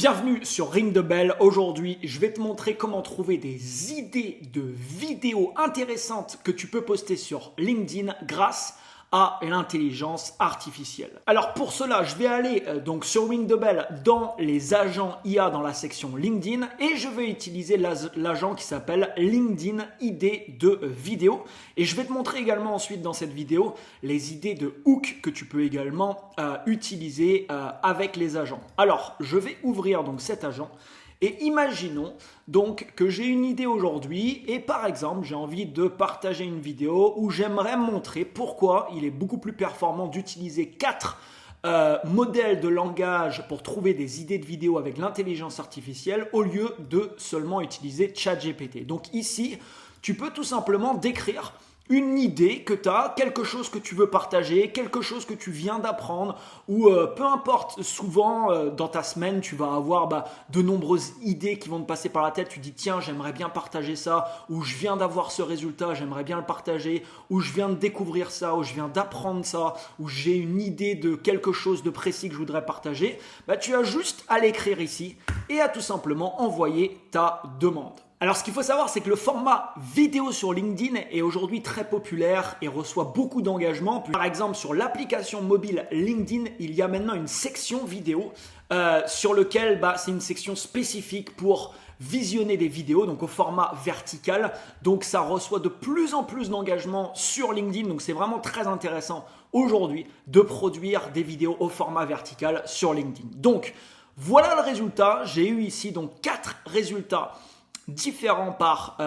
Bienvenue sur Ring the Bell. Aujourd'hui, je vais te montrer comment trouver des idées de vidéos intéressantes que tu peux poster sur LinkedIn grâce à l'intelligence artificielle. Alors pour cela, je vais aller donc sur Ring the Bell dans les agents IA dans la section LinkedIn et je vais utiliser l'agent qui s'appelle LinkedIn idées de vidéo et je vais te montrer également ensuite dans cette vidéo les idées de hook que tu peux également utiliser avec les agents. Alors je vais ouvrir donc cet agent. Et imaginons donc que j'ai une idée aujourd'hui et par exemple j'ai envie de partager une vidéo où j'aimerais montrer pourquoi il est beaucoup plus performant d'utiliser 4 modèles de langage pour trouver des idées de vidéo avec l'intelligence artificielle au lieu de seulement utiliser ChatGPT. Donc ici, tu peux tout simplement décrire une idée que tu as, quelque chose que tu veux partager, quelque chose que tu viens d'apprendre ou peu importe, souvent dans ta semaine, tu vas avoir de nombreuses idées qui vont te passer par la tête. Tu dis tiens, j'aimerais bien partager ça ou je viens d'avoir ce résultat, j'aimerais bien le partager ou je viens de découvrir ça ou je viens d'apprendre ça ou j'ai une idée de quelque chose de précis que je voudrais partager. Tu as juste à l'écrire ici et à tout simplement envoyer ta demande. Alors ce qu'il faut savoir, c'est que le format vidéo sur LinkedIn est aujourd'hui très populaire et reçoit beaucoup d'engagement. Par exemple, sur l'application mobile LinkedIn, il y a maintenant une section vidéo sur laquelle c'est une section spécifique pour visionner des vidéos, donc au format vertical. Donc ça reçoit de plus en plus d'engagement sur LinkedIn. Donc c'est vraiment très intéressant aujourd'hui de produire des vidéos au format vertical sur LinkedIn. Donc voilà le résultat. J'ai eu ici donc 4 résultats différents par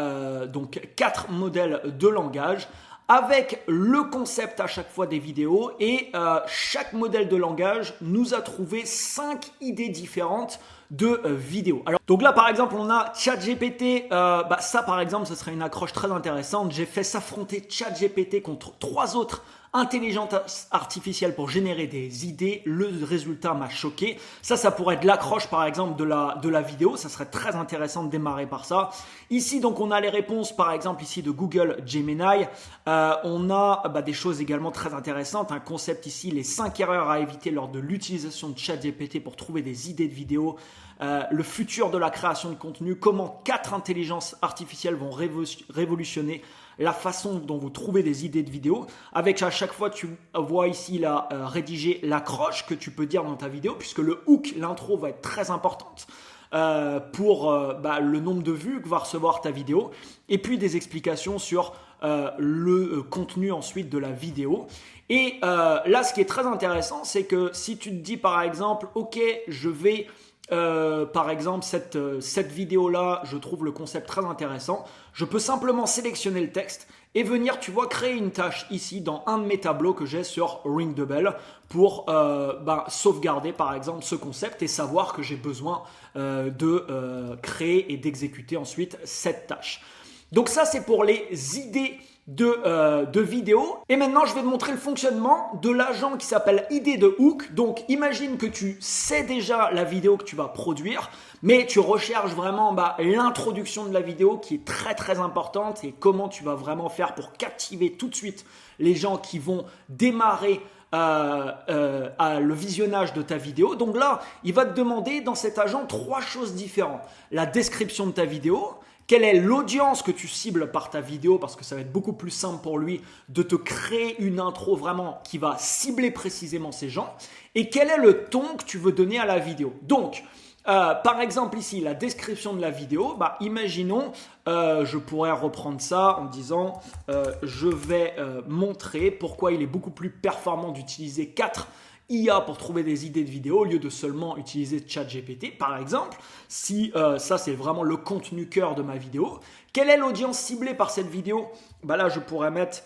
donc 4 modèles de langage avec le concept à chaque fois des vidéos et chaque modèle de langage nous a trouvé 5 idées différentes de vidéos. Alors, donc là par exemple on a ChatGPT, ça par exemple ce serait une accroche très intéressante. J'ai fait s'affronter ChatGPT contre 3 autres intelligence artificielle pour générer des idées. Le résultat m'a choqué. Ça pourrait être l'accroche par exemple de la vidéo. Ça serait très intéressant de démarrer par ça. Ici donc on a les réponses par exemple ici de Google Gemini. On a des choses également très intéressantes. Un concept ici, les 5 erreurs à éviter lors de l'utilisation de ChatGPT pour trouver des idées de vidéos. Le futur de la création de contenu, comment 4 intelligences artificielles vont révolutionner la façon dont vous trouvez des idées de vidéos. Avec à chaque fois, tu vois ici là, rédiger l'accroche que tu peux dire dans ta vidéo, puisque le hook, l'intro va être très importante pour le nombre de vues que va recevoir ta vidéo. Et puis des explications sur le contenu ensuite de la vidéo. Et là, ce qui est très intéressant, c'est que si tu te dis par exemple, ok, je vais... par exemple cette vidéo là je trouve le concept très intéressant, je peux simplement sélectionner le texte et venir créer une tâche ici dans un de mes tableaux que j'ai sur Ring the Bell pour sauvegarder par exemple ce concept et savoir que j'ai besoin de créer et d'exécuter ensuite cette tâche. Donc ça c'est pour les idées de vidéos. Et maintenant, je vais te montrer le fonctionnement de l'agent qui s'appelle idée de hook. Donc, imagine que tu sais déjà la vidéo que tu vas produire, mais tu recherches vraiment l'introduction de la vidéo qui est très très importante et comment tu vas vraiment faire pour captiver tout de suite les gens qui vont démarrer le visionnage de ta vidéo. Donc là, il va te demander dans cet agent 3 choses différentes. La description de ta vidéo, quelle est l'audience que tu cibles par ta vidéo, parce que ça va être beaucoup plus simple pour lui de te créer une intro vraiment qui va cibler précisément ces gens, et quel est le ton que tu veux donner à la vidéo. Donc, par exemple ici, la description de la vidéo, imaginons, je pourrais reprendre ça en disant je vais montrer pourquoi il est beaucoup plus performant d'utiliser 4 IA pour trouver des idées de vidéos au lieu de seulement utiliser ChatGPT par exemple. Si ça c'est vraiment le contenu cœur de ma vidéo, quelle est l'audience ciblée par cette vidéo? Là je pourrais mettre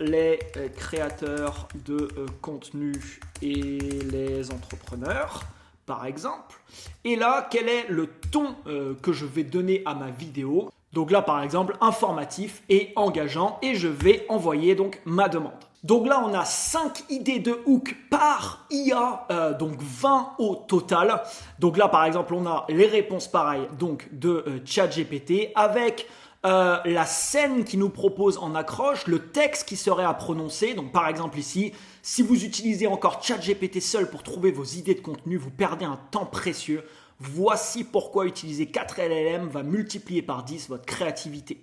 les créateurs de contenu et les entrepreneurs par exemple. Et là quel est le ton que je vais donner à ma vidéo? Donc là par exemple informatif et engageant, et je vais envoyer donc ma demande. Donc là, on a 5 idées de hook par IA, donc 20 au total. Donc là, par exemple, on a les réponses pareilles donc de ChatGPT avec la scène qui nous propose en accroche, le texte qui serait à prononcer. Donc par exemple ici, si vous utilisez encore ChatGPT seul pour trouver vos idées de contenu, vous perdez un temps précieux. Voici pourquoi utiliser 4 LLM va multiplier par 10 votre créativité.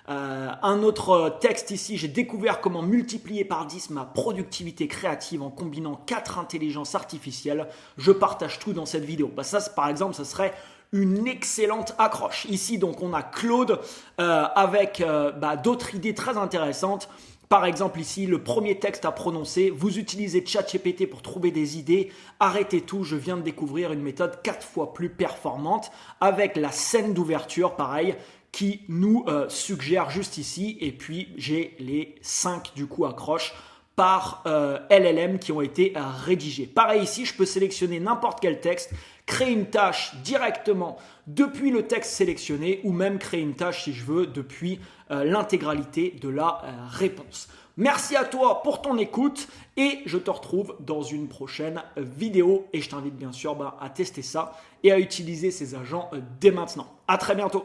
Un autre texte ici, j'ai découvert comment multiplier par 10 ma productivité créative en combinant 4 intelligences artificielles. Je partage tout dans cette vidéo. Ça, par exemple, ça serait une excellente accroche. Ici, donc, on a Claude avec d'autres idées très intéressantes. Par exemple, ici, le premier texte à prononcer, vous utilisez ChatGPT pour trouver des idées. Arrêtez tout, je viens de découvrir une méthode 4 fois plus performante avec la scène d'ouverture, pareil, qui nous suggère juste ici. Et puis, j'ai les 5 du coup accroches par LLM qui ont été rédigés. Pareil ici, je peux sélectionner n'importe quel texte, créer une tâche directement depuis le texte sélectionné ou même créer une tâche si je veux depuis l'intégralité de la réponse. Merci à toi pour ton écoute et je te retrouve dans une prochaine vidéo et je t'invite bien sûr à tester ça et à utiliser ces agents dès maintenant. À très bientôt.